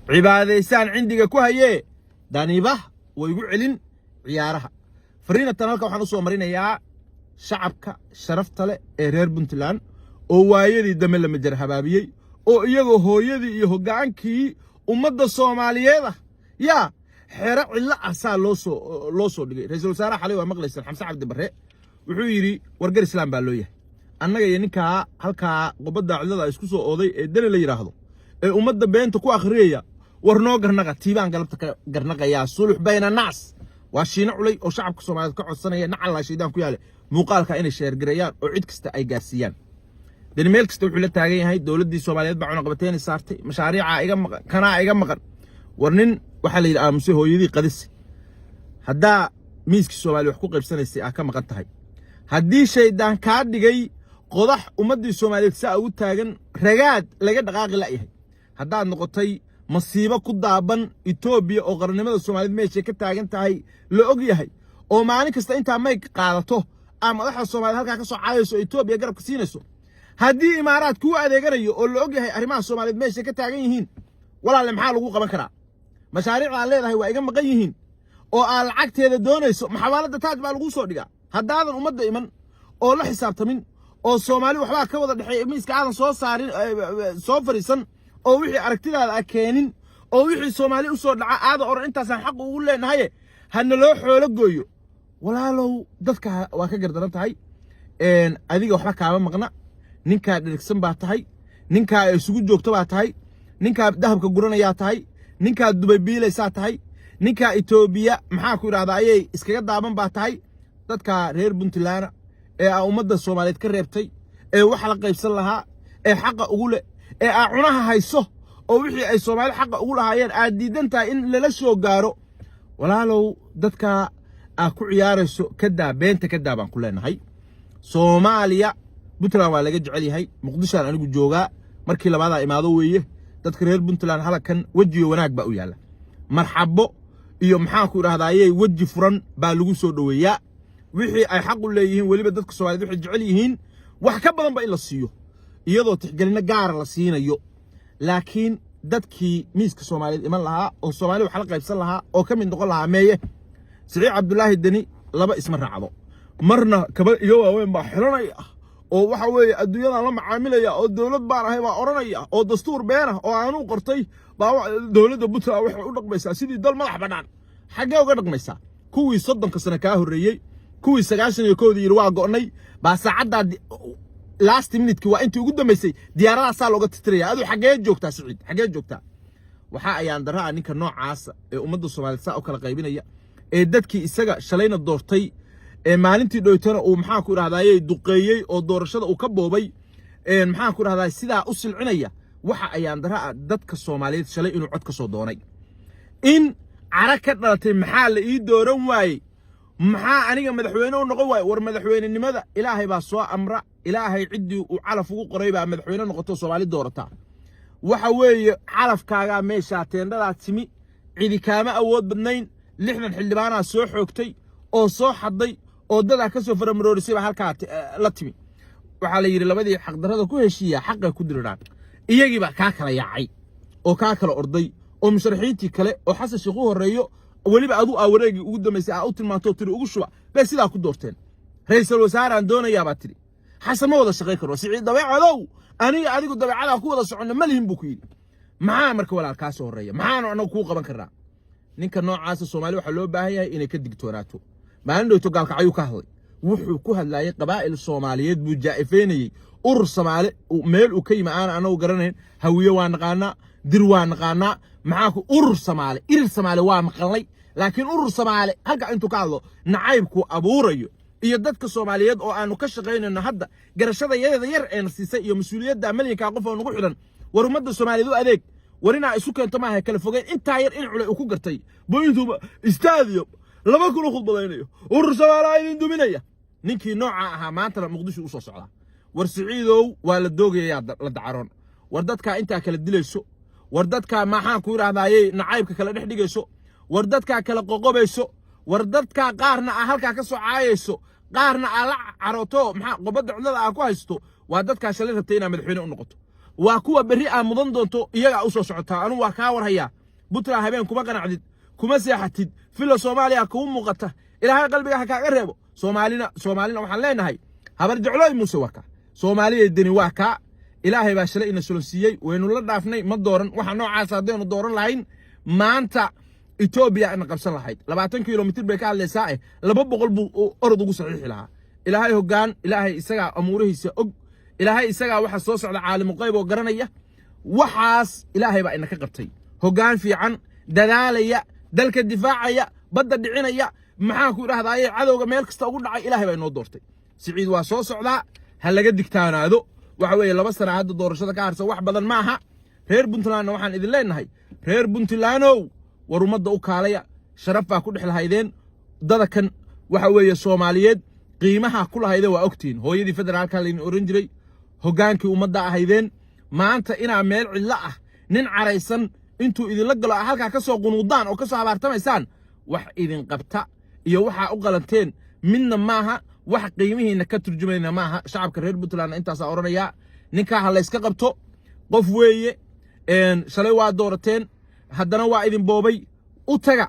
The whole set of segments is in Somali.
cibaadaysaan cindiga ku hayee daniibah way igu celin ciyaaraha fariintan halka waxaan u soo marinayaa shacabka sharafta leh ee reer Puntland oo waayadii dambe la majar habaabiyay oo iyagoo hooyadii iyo hogaankii ummadda Soomaaliyeed yaa xeero cilla asaa loo soo dhigay ra'iisul wasaaraha xalay waa maqlaysan Xamse Cabdi Barre wuxuu yiri wargar islaam baa loo yahay annaga iyo ninka halka qobada cillada isku soo ooday ee dal la yiraahdo ee ummadda beenta ku akhriyaya warnoo garnaqa tiibaan galabta ka garnaqaya sulux bayna naas waa shiina culay oo shacabka Soomaaliyeed ka codsanaya nacala shiidaan ku yaale muuqaalka inay sheer gareeyaan oo cid kasta ay gaarsiiyaan dani meel kasta wuxuu la taagan yahay dawladda Soomaaliyeed baa cunaqabateyn saartay mashaariica iga maqan warnin waxa la yiraahdaa aamusay hooyadii qadis hadda miiska Soomaaliya wax ku qaybsanaysay ka maqan tahay haddii shaydaan ka dhigay qodax ummadii Soomaaliyeed saa ugu taagan ragaad laga dhaqaaqi la yahay haddaad noqotay masiibo ku daaban Itoobiya oo qarannimada Soomaaliyeed meesha ka taagan tahay la og yahay oo maalin kasta inta may qaadato ama madaxda Soomaaliyeed halka ka soo caayayso Itoobiya garabka siinayso haddii imaaraad ku adeeganayo oo la og yahay arrimaha Soomaaliyeed meesha ka taagan yihiin walaal maxaa lagu qaban karaa mashaariicda leedahay waa iga maqan yihiin oo aan lacagteeda doonayso maxawaalada taaj baa lagu soo dhigaa haddaadan ummadda iman oo la xisaabtamin oo Soomaali waxba ka wada dhaxay miiska aadan soo saarin soo fariisan oo wixii aragtidaada keenin oo wixii Soomaali u soo dhaca aad oo intaas xaq ugu leenahay hana loo xoolo gooyo walaalow dadka waa ka gardaran tahay adiga waxba kaaba maqna ninka dhirigsan baa tahay ninka isugu joogto baa tahay ninka dahabka guranaya tahay ninka Dubai biilaysa tahay ninka Itoobiya maxaa ku yiraahdaa ayay iskaga daaban baa tahay dadka reer Puntland ee ummadda Soomaaliyeed ka reebtay ee wax la qaybsan lahaa ee xaq ugu leh ee cunaha hayso oo wixii ay Soomaali xaq ugu lahaayeen aad diidantaa in lala soo gaaro walaalow dadka ku ciyaarayso beenta ka daaban ku leenahay Soomaaliya Puntland waa laga jecel yahay Muqdisho anigu joogaa markii labaad imaado weeye dadka reer Puntland halkan wajiga wanaag baa u yaala marxabo iyo maxaa ku yiraahdaa waji furan baa lagu soo dhaweeyaa wixii ay xaq u leeyihiin waliba dadka Soomaaliyeed waxay jecel yihiin wax ka badan ba in la siiyo iyadoo tixgelina gaar la siinayo laakiin dadkii miiska Soomaaliyeed iman lahaa oo Soomaali wax la qaybsan lahaa oo ka mid noqon lahaa meeye Siciid Cabdullaahi Dani laba isma raacdo marna kaba iyo waaweyn baa xiranaya oo waxa weeye adduunyada la macaamilaya oo dawlad baan ahay baa oranaya oo dastuur been ah oo aanu qortay baa dawladda Puntland waxay u dhaqmaysaa sidii dal madax banaan xagee uga dhaqmaysaa kuwii 30 sano ka horeeyay kuwii 91 yiri waa go'nay baa saacada last minute waa intii ugu dambeysay diyaarada saa looga titiraya adu xagee joogtaa Siciid xagee joogtaa waxa ayaan daraa ninka noocaas ee ummadda Soomaaliyeed saa u kala qaybinaya ee dadkii isaga shalayna doortay ee maalintii dhooytana uu maxaa ku yiraahdaa duqeeyay oo doorashada uu ka boobay maxaa ku yiraahdaa sida u silcinaya waxa ayaan daraa dadka Soomaaliyeed shalay inuu cod ka soo doonay in cara ka dhalatay maxaa la ii dooran waayay maxaa aniga madaxweyne u noqon waay war madaxweynenimada Ilaahay baa soo amra Ilaahay cidii uu calaf ugu qoray baa madaxweyne noqoto Soomaali doorata waxa weeye calafkaaga meesha teendada timi cidi kaama awood badnayn 60 xildhibaana soo xoogtay oo soo xaday oo dad ka soo faramroorisay halka la timi waxa la yiri labadii xaq darada ku heshiiya xaqa ku diraan iyagii ba ka kala yaacay oo ka kala orday oo musharaxiintii kale oo xasan shaqo horeeyo waliba adu wareegi ugu dambeysay u tilmaanto tiri ugu shuba bay sidaa ku doorteen ra'iisul wasaaraha doonaya baa tiri xasan ma wada shaqay karo Siciid dabeecadow aniga adigu dabeecada ku wada socono ma lihin buu ku yiri maxaa marka walaalkaas horeeya maxaan anagu ku qaban karaa ninka noocaas Soomaali waxa loo baahan yahay inay ka digtoonaato maalin dhowto gaalka ayuu ka hadlay wuxuu ku hadlayay qabaa'il Soomaaliyeed buu jaa'ifeenayay urur Soomaali meel uu ka yimaana anagu garanayn hawiye waa naqaana dir waa naqaana maxaa ku urur Soomaali waa maqalay laakiin urur Soomaali halka intuu ka hadlo nacaybku abuurayo iyo dadka Soomaaliyeed oo aanu ka shaqeynayno hadda garashada yar ee nasiisay iyo mas'uuliyadda maliyinka qof oo nagu xiran war ummadda Soomaaliyeed u adeeg warina isu keento maaha kala fogeyn inta yar in culay ku gartay booyintuba stadium laba kula khudbadaynayo urur Soomaaliyeed duminaya ninkii nooca ahaa maanta Muqdisho u soo socda war Siciidow waa la doogayaa la dacaroon war dadka inta kala dilayso war dadka maxaa ku yiraahdaa nacaybka kala dhex dhigayso war dadka kala qoqobayso war dadka qaarna halka ka soo caayayso qaarna ala caroto maxaa qobada cudada ku haysto waa dadka shalay rabtay inay madaxweyne u noqoto waa kuwa berri aan mudan doonto iyaga u soo socotaa anu waa kaa warhayaa Puntland habeen kuma qanacdid kuma seexatid filo Soomaaliya ku muuqata ilaahay qalbiga ha kaaga reebo Soomaalina waxaan leenahay habar jeclooy Muuse waka Soomaaliya dini waa ka ilaahay baa shalay ina sulansiiyay waynu la dhaafnay ma dooran waxa noocaas hadaynu dooran lahayn maanta Ethiopia in qabsan lahayd 20 kilomitir bay ka hadlaysaa 200 buu orod ugu saxiixi lahaa ilaahay hoggaan ilaahay isaga amuurihiisa og ilaahay isaga waxa soo socda caalim qayb oo garanaya waxaas ilaahay baa ina ka qabtay hoggaan fiican dadaalaya dalka difaacaya badda dhicinaya maxaa ku yiraahdaa cadowga meel kasta ugu dhacay ilaahay baa inoo doortay siciid waa soo socdaa ha laga digtaanaado waxa weeye 2 sano hadda doorashada ka harsan wax badan maaha reer Puntland waxaan idin leenahay reer Puntlandow war umada u kaalaya sharaf baa ku dhexlahaydeen dadakan waxa weeye Soomaaliyeed qiimaha ku lahaydeen waa ogtiin hooyadii federaalka leen oran jiray hogaankii umada ahaydeen maanta ina meel cilla ah nin caraysan intuu idin la galo halka ka soo qunuudaan oo ka soo habaartamaysaan wax idin qabta iyo waxa u qalanteen midna maaha wax qiimihiina ka turjumayna maaha shacabka reer Puntland intaas oranaya ninka la iska qabto qof weeye shalay waa doorateen haddana waa idin boobay u taga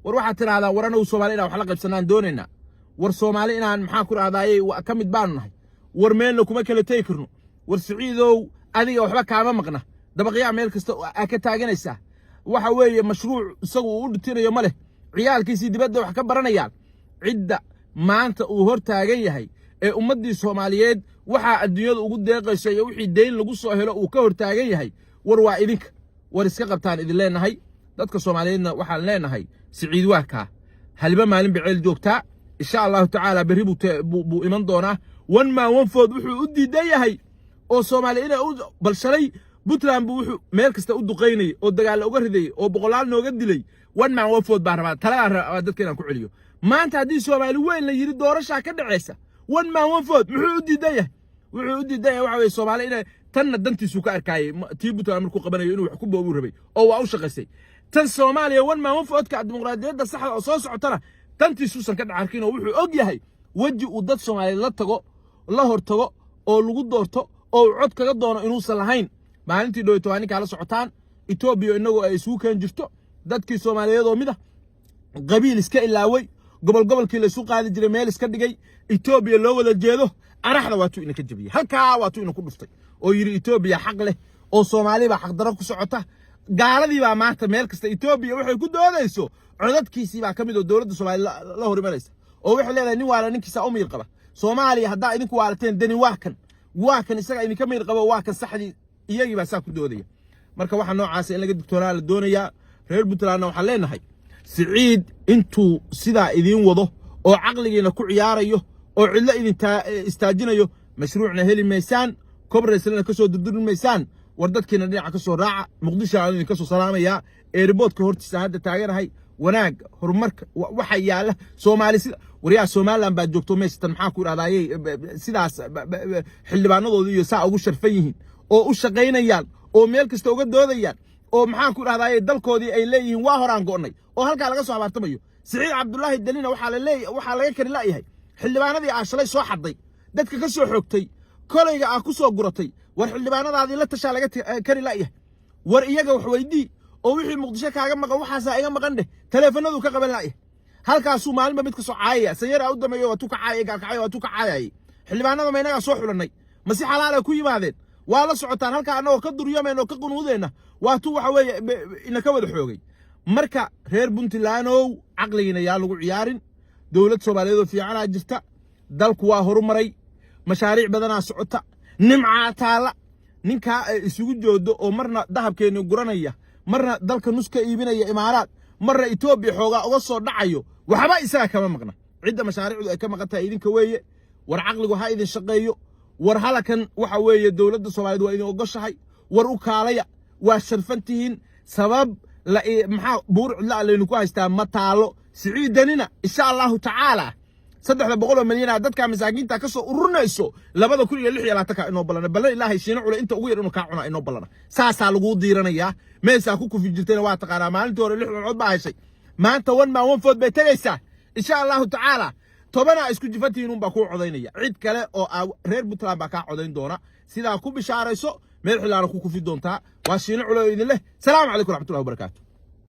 war waxa tiraahdaa warana Soomaaliya wax la qabsanaan doonayna war Soomaali inaan maxaa ku raadayay ka mid baan nahay war meelna kuma kala tay karno war Siciidow adiga waxba kaama maqna dabaqyaa meel kasta ka taaganaysa waxa weeye mashruuc isagu u dhintinayo ma leh ciyaalkiisii dibadda wax ka baranayaan cidda maanta uu hor taagan yahay ee ummadii Soomaaliyeed waxa adduunyada ugu deeqaysay wixii deyn lagu soo helo uu ka hor taagan yahay war waa idinka war iska qabtaan idin leenahay dadka Soomaaliyeedna waxaan leenahay Siciid waa ka halba maalin biceel joogtaa insha Allah taala berri buu iman doona wan ma wan food wuxuu u diidan yahay oo Soomaaliyeed bal shalay Puntland buu wuxuu meel kasta u duqeynay oo dagaal uga riday oo boqolaal nooga dilay wan ma wan food baa rabaa talada dadkeena ku celiyo maanta hadii Soomaali weyn la yiri doorasho ka dhacaysa wan ma wan food wuxuu u diidan yahay waxa way Soomaali inay tan dantiisu ka arkayay tii Puntland markuu qabanayo inuu wax ku boobu rabay oo waa u shaqaysay tan Soomaaliya wan ma wan food ka dimuqraadiyadda saxda oo soo socotana tantiisu san ka dhacarkiin oo wuxuu og yahay waji uu dad Soomaali la tago la hortago oo lagu doorto oo cod kaga doono inuusan lahayn maalintii dhowtooani kala socotaan Ethiopia inagoo ay isugu keen jirto dadkii Soomaaliyeed oo mid ah qabiil iska ilaaway gobolkii la isu qaadi jiray meel iska dhigay Ethiopia loo wada jeedo araxda waa tuu ina ka jabiyay halka waa tuu ina ku dhuftay oo yiri Ethiopia xaq leh oo Soomaali ba xaq daro ku socota gaaladii baa maanta meel kasta Ethiopia waxay ku doodayso codadkiisii baa kamid oo dawladda Soomaali la horimaraysa oo waxay leedahay nin waala ninkiisa u miir qaba Soomaaliya hadda idinku waalateen dani waa kan isaga idinka miir qaba waa kan saxdii iyagii baa saa ku doodaya marka waxa noocaas in laga digtoonaa la doonaya reer Puntland waxa leenahay Siciid intuu sida idin wado oo aqligiina ku ciyaarayo oo cidla idin istaajinayo mashruucna heli meysaan kobraysan ka soo durdurmaysan war dadkeena dhinaca ka soo raaca Muqdisho aan ka soo salaamaya airportka hortiisa hadda taaganahay wanaag horumarka waxa yaala Soomaali sida wariyaha Soomaaliland baa joogto meeshan maxaa ku raadayay sidaas xildhibaanadoodii iyo saa ugu sharfan yihiin oo u shaqeynayaan oo meel kasta uga doodayaan oo maxaa ku raadayay dalkoodii ay leeyihiin waa horaan go'nay oo halka laga soo habartamayo Siciid Cabdullaahi Dalina waxa laga kari laayahay xildhibaanadii aashalay soo xaday dadka ka soo xoogtay kolayga ku soo guratay war xildhibaanadaadii la tashaa laga kari laayahay war iyaga wax weydii oo wixii Muqdisho kaaga maqan waxaas iga maqan taleefanadu ka qaban laayahay halkaas uu maalinba mid ka soo caayay sayara u dameeyo waa tu ka caayay gaalkacay waa tu ka caayay xildhibaanada meeynaga soo xulanay masi xalaal ku yimaadeen waa la socotaan halka anagoo ka duryamayno ka qunuudeena waa tu waxa weeye ina ka wada xoogay marka reer Puntlandow aqligiina yaa lagu ciyaarin dawlad Soomaaliyeed oo fiican jirta dalku waa horumaray mashaariic badan socota nimca taala ninka isugu joodo oo marna dahabkeena guranaya marna dalka nuska iibinaya imaaraad marna Ethiopia xooga uga soo dhacayo waxba isaga kama maqna cidda mashaariicdu ay ka maqantay idinka weeye war aqligu ha idin shaqeeyo war halakan waxa weeye dawladda Soomaaliyeed waa idin ogoshahay war u kaalaya waa sharfantihiin sabab la maxaa buur cidla leenu ku haystaa mataalo Siciid Danina insha Allah taala 300 milyan dadka masaakiinta ka soo ururnayso 2026 inoo balana Ilaahay shiina cule inta ugu yar inuu ka cuna inoo balana saasa lagu diiranaya meesha ku kufi jirtayna waa taqaana maalintii hore 6 cod baa heshay maanta wan ma wan food bay tagaysaa insha Allah taala tobana isku jifatiin baa ku codaynaya cid kale oo reer Puntland baa ka codayn doona sida ku bishaarayso meel xilaana ku kufi doontaa waa shiino culo idin leh salaamu calaykum waraxmatullahi wabarakaatu